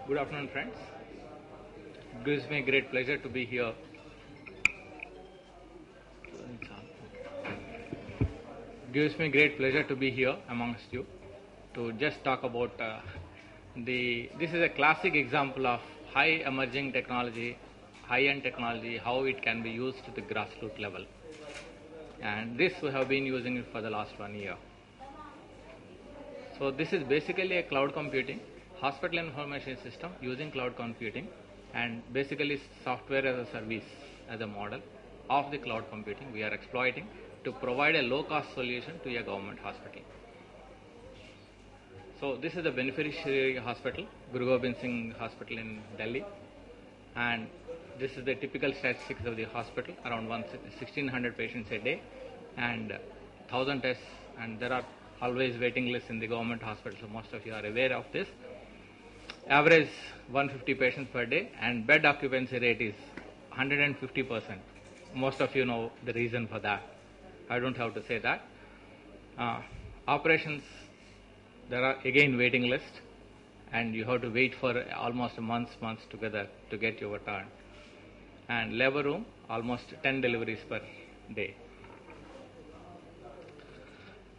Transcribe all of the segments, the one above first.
Good afternoon, friends. It gives me great pleasure to be here. Gives me great pleasure to be here amongst you to just talk about this is a classic example of high emerging technology, high-end technology, how it can be used to the grassroots level. And this we have been using it for the last 1 year. So this is basically a cloud computing, hospital information system using cloud computing, and basically software as a service as a model of the cloud computing we are exploiting to provide a low-cost solution to a government hospital. So this is the beneficiary hospital, Guru Gobind Singh Hospital in Delhi, and this is the typical statistics of the hospital, around 1600 patients a day and 1000 tests, and there are always waiting lists in the government hospital, so most of you are aware of this. Average 150 patients per day, and bed occupancy rate is 150%. Most of you know the reason for that. I don't have to say that. Operations, there are again waiting list, and you have to wait for almost months together to get your turn. And labor room, almost 10 deliveries per day.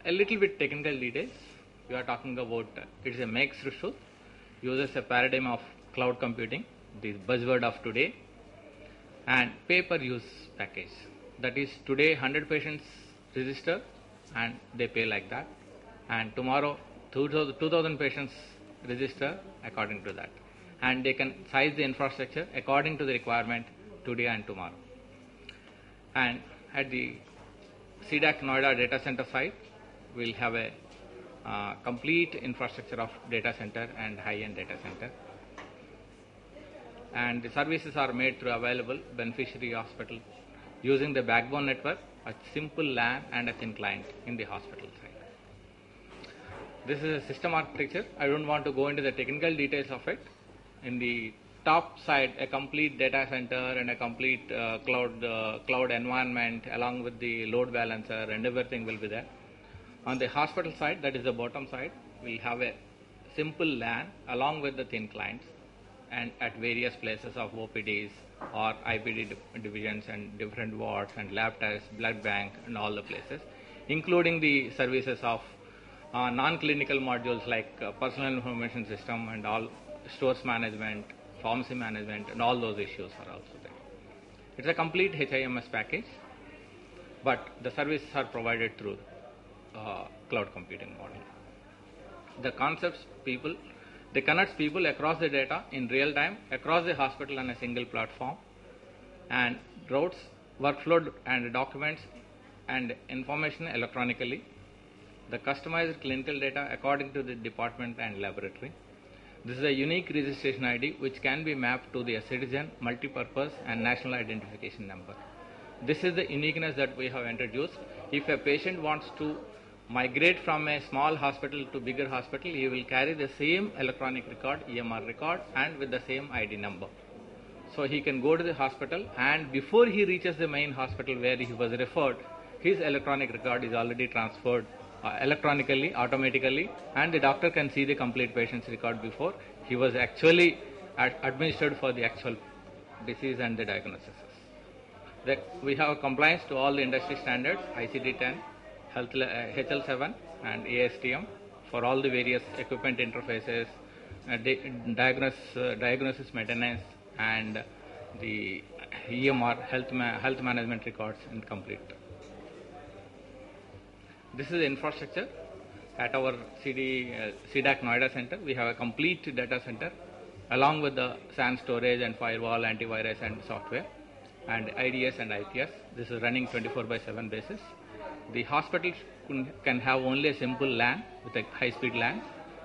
A little bit technical details. We are talking about it is a Make Srishut, uses a paradigm of cloud computing, the buzzword of today, and pay-per-use package. That is, today 100 patients register and they pay like that, and tomorrow 2000 patients register according to that, and they can size the infrastructure according to the requirement today and tomorrow. And at the CDAC Noida data center site, we'll have a complete infrastructure of data center and high-end data center, and the services are made through available beneficiary hospital using the backbone network, a simple LAN and a thin client in the hospital side. This is a system architecture. I don't want to go into the technical details of it. In the top side, a complete data center and a complete cloud environment along with the load balancer and everything will be there. On the hospital side, that is the bottom side, we'll have a simple LAN along with the thin clients, and at various places of OPDs or IPD divisions and different wards and lab tests, blood bank and all the places, including the services of non-clinical modules like personal information system and all stores management, pharmacy management, and all those issues are also there. It's a complete HIMS package, but the services are provided through cloud computing model. The concepts they connect people across the data in real time across the hospital on a single platform, and routes, workflow and documents and information electronically. The customized clinical data according to the department and laboratory. This is a unique registration ID which can be mapped to the citizen, multipurpose and national identification number. This is the uniqueness that we have introduced. If a patient wants to migrate from a small hospital to bigger hospital, he will carry the same electronic record, EMR record, and with the same ID number. So he can go to the hospital, and before he reaches the main hospital where he was referred, his electronic record is already transferred electronically, automatically, and the doctor can see the complete patient's record before he was actually administered for the actual disease and the diagnosis. We have compliance to all the industry standards, ICD-10, HL7 and ASTM for all the various equipment interfaces, diagnosis maintenance, and the EMR health management records in complete. This is the infrastructure at our CDAC Noida center. We have a complete data center along with the SAN storage and firewall, antivirus and software, and IDS and IPS. This is running 24/7 basis. The hospital can have only a simple LAN with a high-speed LAN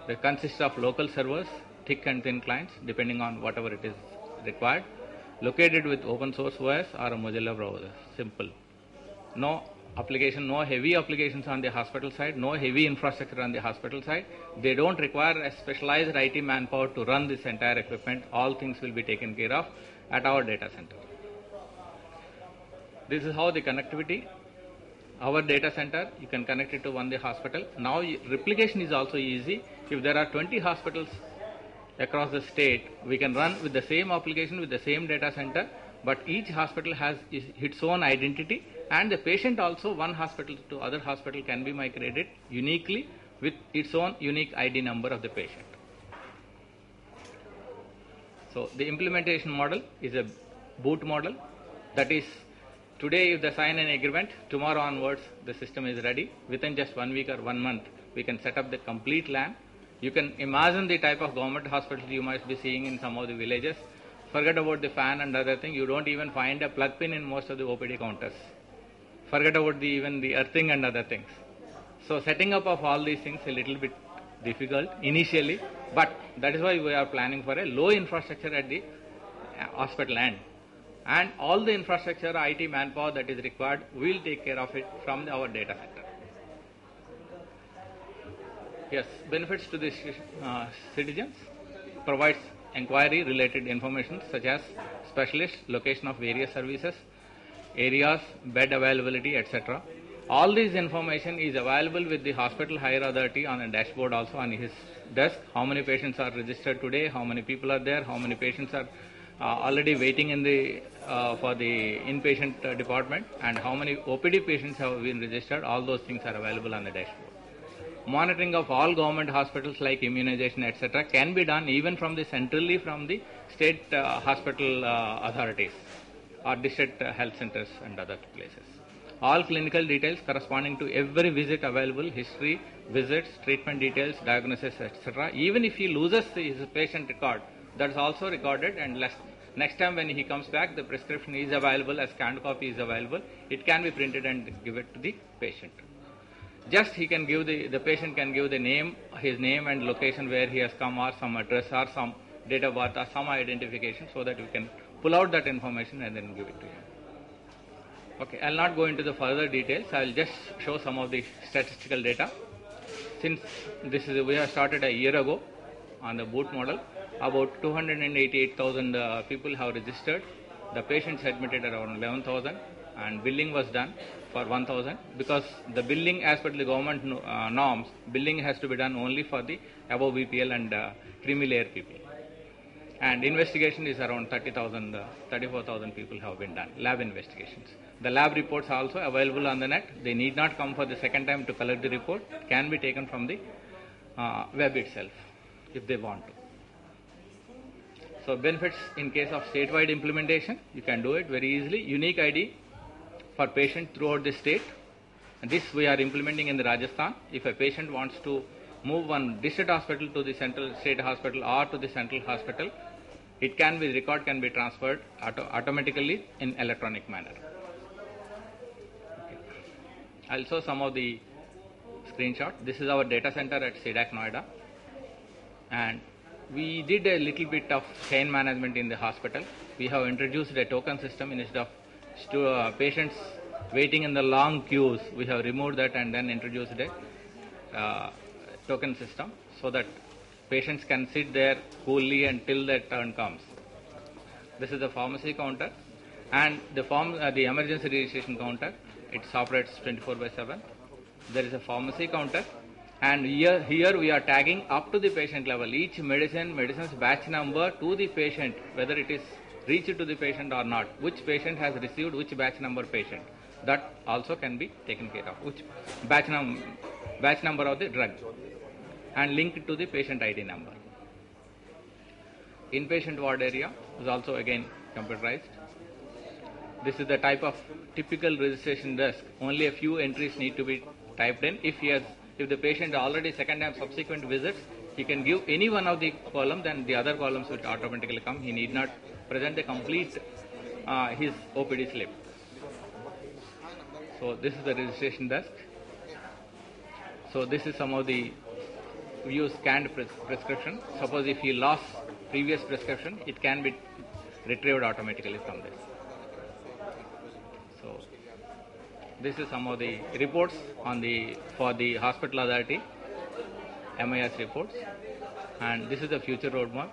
that consists of local servers, thick and thin clients, depending on whatever it is required, located with open source OS or a Mozilla browser. Simple. No application, no heavy applications on the hospital side, no heavy infrastructure on the hospital side. They don't require a specialized IT manpower to run this entire equipment. All things will be taken care of at our data center. This is how the connectivity. Our data center, you can connect it to one the hospital. Now replication is also easy. If there are 20 hospitals across the state, we can run with the same application with the same data center, but each hospital has its own identity, and the patient also, one hospital to other hospital, can be migrated uniquely with its own unique ID number of the patient. So the implementation model is a boot model. That is, today if they sign an agreement, tomorrow onwards the system is ready. Within just 1 week or 1 month, we can set up the complete LAN. You can imagine the type of government hospitals you might be seeing in some of the villages. Forget about the fan and other thing. You don't even find a plug pin in most of the OPD counters. Forget about even the earthing and other things. So setting up of all these things is a little bit difficult initially, but that is why we are planning for a low infrastructure at the hospital end. And all the infrastructure, IT manpower that is required, we will take care of it from our data center. Yes, benefits to the citizens, provides inquiry related information such as specialist, location of various services, areas, bed availability, etc. All this information is available with the hospital higher authority on a dashboard also on his desk. How many patients are registered today, how many people are there, how many patients are already waiting in the for the inpatient department, and how many OPD patients have been registered. All those things are available on the dashboard. Monitoring of all government hospitals like immunization, etc. can be done even from the centrally from the state hospital authorities or district health centers and other places. All clinical details corresponding to every visit available, history, visits, treatment details, diagnosis, etc. Even if he loses his patient record, that is also recorded, and next time when he comes back, the prescription is available, a scanned copy is available. It can be printed and give it to the patient. Just he can give the patient can give the name, his name and location where he has come, or some address or some date of birth or some identification, so that we can pull out that information and then give it to him. Okay, I will not go into the further details. I will just show some of the statistical data. Since we have started a year ago on the boot model, about 288,000 people have registered. The patients admitted around 11,000, and billing was done for 1,000, because the billing as per the government norms, billing has to be done only for the above BPL and creamy layer people. And investigation is around 34,000 people have been done, lab investigations. The lab reports are also available on the net. They need not come for the second time to collect the report. It can be taken from the web itself if they want to. So benefits in case of statewide implementation, you can do it very easily. Unique ID for patient throughout the state. And this we are implementing in the Rajasthan. If a patient wants to move one district hospital to the central state hospital or to the central hospital, it can be, record can be transferred automatically in electronic manner. Okay. I'll show some of the screenshot. This is our data center at CDAC Noida, and we did a little bit of chain management in the hospital. We have introduced a token system instead of patients waiting in the long queues. We have removed that and then introduced a token system, so that patients can sit there coolly until their turn comes. This is the pharmacy counter, and the emergency registration counter. It operates 24/7. There is a pharmacy counter, and here we are tagging up to the patient level each medicine's batch number to the patient, whether it is reached to the patient or not, which patient has received which batch number patient. That also can be taken care of, which batch number of the drug, and linked to the patient ID number. Inpatient ward area is also again computerized. This is the type of typical registration desk. Only a few entries need to be typed in. If the patient already second time subsequent visits, he can give any one of the columns, then the other columns will automatically come. He need not present a complete his OPD slip. So this is the registration desk. So this is some of the, we use scanned prescription. Suppose if he lost previous prescription, it can be retrieved automatically from this. So this is some of the reports for the hospital authority, MIS reports, and this is the future roadmap.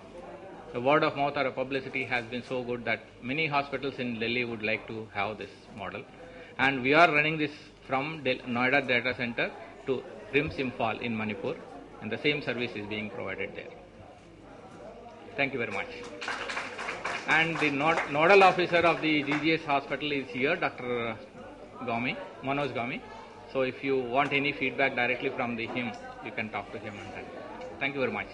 The word of mouth or a publicity has been so good that many hospitals in Delhi would like to have this model, and we are running this from Noida data center to RIMS Imphal in Manipur, and the same service is being provided there. Thank you very much. And the nodal officer of the GGS hospital is here, Dr. Gami, Manoj Gami. So if you want any feedback directly from him, you can talk to him. And thank you very much.